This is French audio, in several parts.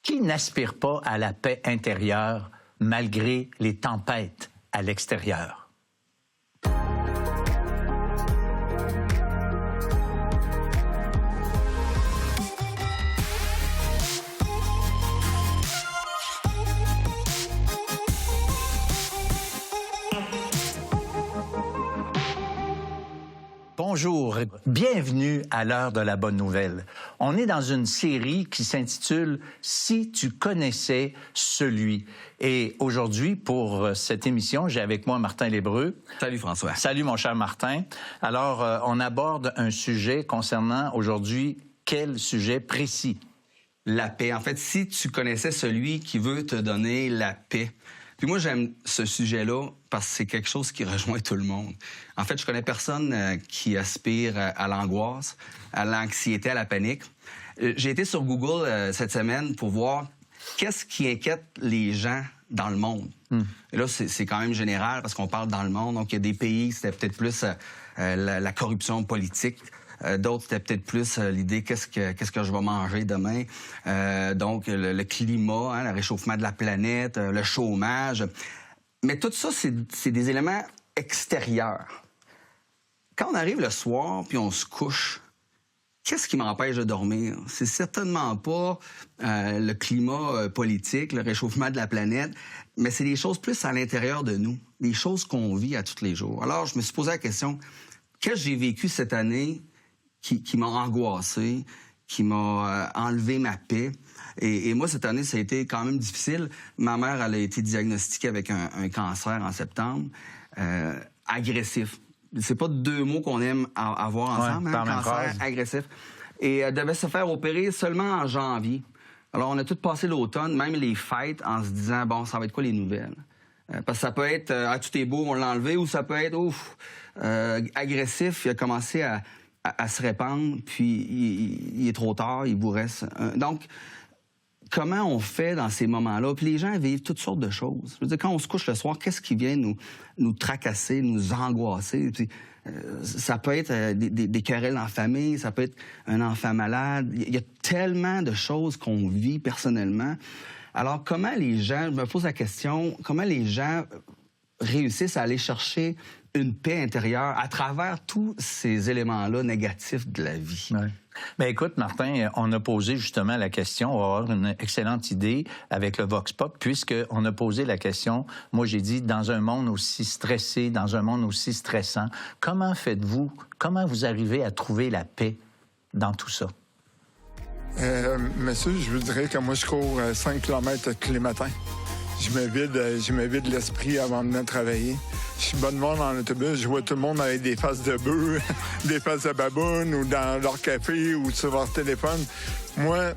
Qui n'aspire pas à la paix intérieure malgré les tempêtes à l'extérieur? Bonjour, bienvenue à l'heure de la bonne nouvelle. On est dans une série qui s'intitule « Si tu connaissais celui ». Et aujourd'hui, pour cette émission, j'ai avec moi Martin Lébreux. Salut François. Salut mon cher Martin. Alors, on aborde un sujet concernant aujourd'hui quel sujet précis? La paix. En fait, si tu connaissais celui qui veut te donner la paix. Puis moi, j'aime ce sujet-là parce que c'est quelque chose qui rejoint tout le monde. En fait, je connais personne qui aspire à l'angoisse, à l'anxiété, à la panique. J'ai été sur Google cette semaine pour voir qu'est-ce qui inquiète les gens dans le monde. Et là, c'est quand même général parce qu'on parle dans le monde. Donc, il y a des pays, c'était peut-être plus la corruption politique. D'autres, c'était peut-être plus l'idée qu'est-ce que je vais manger demain. Donc, le climat, hein, le réchauffement de la planète, le chômage. Mais tout ça, c'est des éléments extérieurs. Quand on arrive le soir puis on se couche, qu'est-ce qui m'empêche de dormir? C'est certainement pas le climat politique, le réchauffement de la planète, mais c'est des choses plus à l'intérieur de nous, des choses qu'on vit à tous les jours. Alors, je me suis posé la question, qu'est-ce que j'ai vécu cette année qui m'a angoissé, qui m'a enlevé ma paix. Et moi, cette année, ça a été quand même difficile. Ma mère, elle a été diagnostiquée avec un cancer en septembre, agressif. C'est pas deux mots qu'on aime avoir ensemble, hein, cancer agressif. Et elle devait se faire opérer seulement en janvier. Alors, on a tout passé l'automne, même les fêtes, en se disant, bon, ça va être quoi les nouvelles? Parce que ça peut être, tout est beau, on l'a enlevé, ou ça peut être, agressif, il a commencé à se répandre, puis il est trop tard, il vous reste... Donc, comment on fait dans ces moments-là? Puis les gens vivent toutes sortes de choses. Je veux dire, quand on se couche le soir, qu'est-ce qui vient nous tracasser, nous angoisser? Puis, ça peut être des querelles en famille, ça peut être un enfant malade. Il y a tellement de choses qu'on vit personnellement. Alors, comment les gens... Je me pose la question, comment les gens réussissent à aller chercher une paix intérieure à travers tous ces éléments-là négatifs de la vie. Ouais. Bien, écoute, Martin, on a posé justement la question, on va avoir une excellente idée avec le Vox Pop, puisqu'on a posé la question, moi j'ai dit, dans un monde aussi stressé, dans un monde aussi stressant, comment faites-vous, comment vous arrivez à trouver la paix dans tout ça? Monsieur, je vous dirais que moi, je cours 5 km tous les matins. Je me vide l'esprit avant de venir travailler. Je suis bonnement dans l'autobus, je vois tout le monde avec des faces de bœuf, des faces de baboune, ou dans leur café, ou sur leur téléphone. Moi,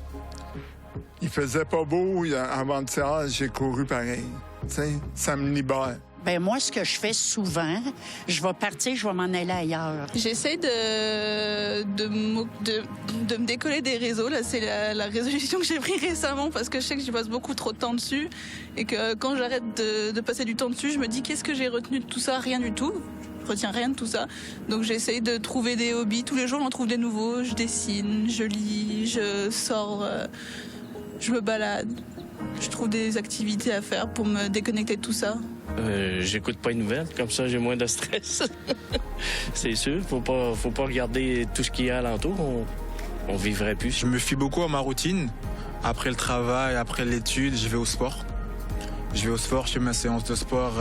il faisait pas beau avant de ça, j'ai couru pareil. T'sais, ça me libère. Bien, moi, ce que je fais souvent, je vais partir, je vais m'en aller ailleurs. J'essaie de me décoller des réseaux. Là, c'est la résolution que j'ai prise récemment parce que je sais que j'y passe beaucoup trop de temps dessus et que quand j'arrête de passer du temps dessus, je me dis qu'est-ce que j'ai retenu de tout ça? Rien du tout. Je retiens rien de tout ça. Donc j'essaie de trouver des hobbies. Tous les jours, j'en trouve des nouveaux. Je dessine, je lis, je sors, je me balade. Je trouve des activités à faire pour me déconnecter de tout ça. J'écoute pas les nouvelles, comme ça j'ai moins de stress. C'est sûr, faut pas regarder tout ce qu'il y a alentour, on vivrait plus. Je me fie beaucoup à ma routine. Après le travail, après l'étude, je vais au sport. Je fais ma séance de sport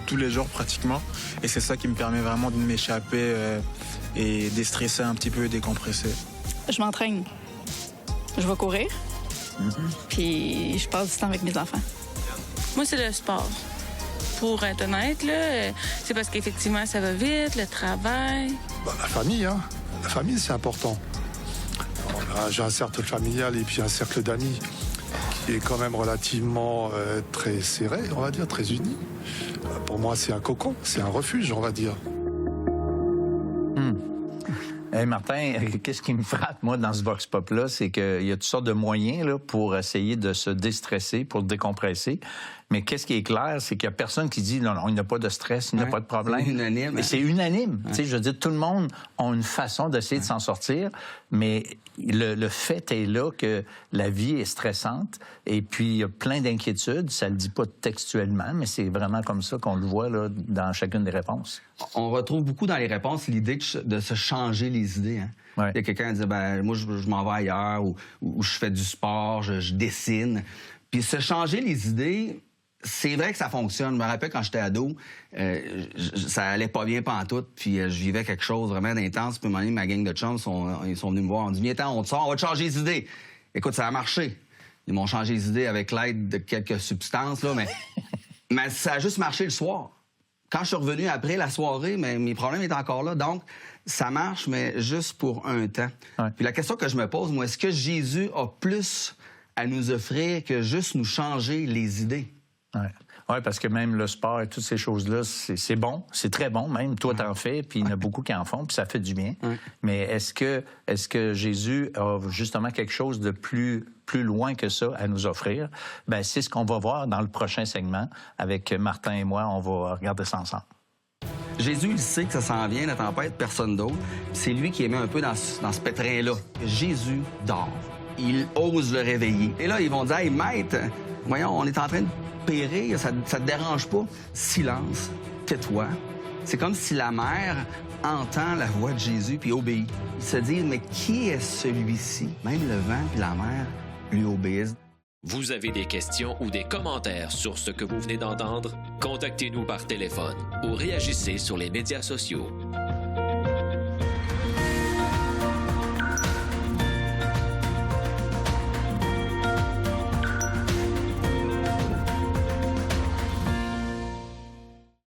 tous les jours pratiquement. Et c'est ça qui me permet vraiment de m'échapper et déstresser un petit peu, décompresser. Je m'entraîne. Je vais courir. Puis je passe du temps avec mes enfants. Moi, c'est le sport. Pour être honnête, là, c'est parce qu'effectivement, ça va vite, le travail. La famille, hein. La famille, c'est important. J'ai un cercle familial et puis un cercle d'amis qui est quand même relativement très serré, on va dire, très uni. Pour moi, c'est un cocon, c'est un refuge, on va dire. Hey Martin, qu'est-ce qui me frappe, moi, dans ce Vox Pop-là, c'est qu'il y a toutes sortes de moyens là, pour essayer de se déstresser, pour décompresser. Mais qu'est-ce qui est clair, c'est qu'il n'y a personne qui dit non, il n'y a pas de stress, il n'y a pas de problème. C'est unanime. Mais c'est unanime. Tu sais, je veux dire, tout le monde a une façon d'essayer de s'en sortir, mais le fait est là que la vie est stressante et puis il y a plein d'inquiétudes. Ça ne le dit pas textuellement, mais c'est vraiment comme ça qu'on le voit là, dans chacune des réponses. On retrouve beaucoup dans les réponses l'idée de se changer les idées. Hein? Ouais. Il y a quelqu'un qui dit moi, je m'en vais ailleurs ou je fais du sport, je dessine. Puis se changer les idées, c'est vrai que ça fonctionne. Je me rappelle quand j'étais ado, ça allait pas bien pantoute, puis je vivais quelque chose vraiment d'intense. Puis à un moment donné, ma gang de chums, ils sont venus me voir. On dit viens, on te sort, on va te changer les idées. Écoute, ça a marché. Ils m'ont changé les idées avec l'aide de quelques substances, là, mais ça a juste marché le soir. Quand je suis revenu après la soirée, mes problèmes étaient encore là. Donc, ça marche, mais juste pour un temps. Ouais. Puis la question que je me pose, moi, est-ce que Jésus a plus à nous offrir que juste nous changer les idées? Oui, parce que même le sport et toutes ces choses-là, c'est bon, c'est très bon même. Toi, t'en fais, puis il y en a beaucoup qui en font, puis ça fait du bien. Mais est-ce que Jésus a justement quelque chose de plus loin que ça à nous offrir? Bien, c'est ce qu'on va voir dans le prochain segment. Avec Martin et moi, on va regarder ça ensemble. Jésus, il sait que ça s'en vient, la tempête, personne d'autre. C'est lui qui est mis un peu dans ce pétrin-là. Jésus dort. Il ose le réveiller. Et là, ils vont dire, hey, maître, voyons, on est en train de périr, ça te dérange pas? Silence, tais-toi. C'est comme si la mère entend la voix de Jésus puis obéit. Ils se disent, mais qui est celui-ci? Même le vent et la mer lui obéissent. Vous avez des questions ou des commentaires sur ce que vous venez d'entendre? Contactez-nous par téléphone ou réagissez sur les médias sociaux.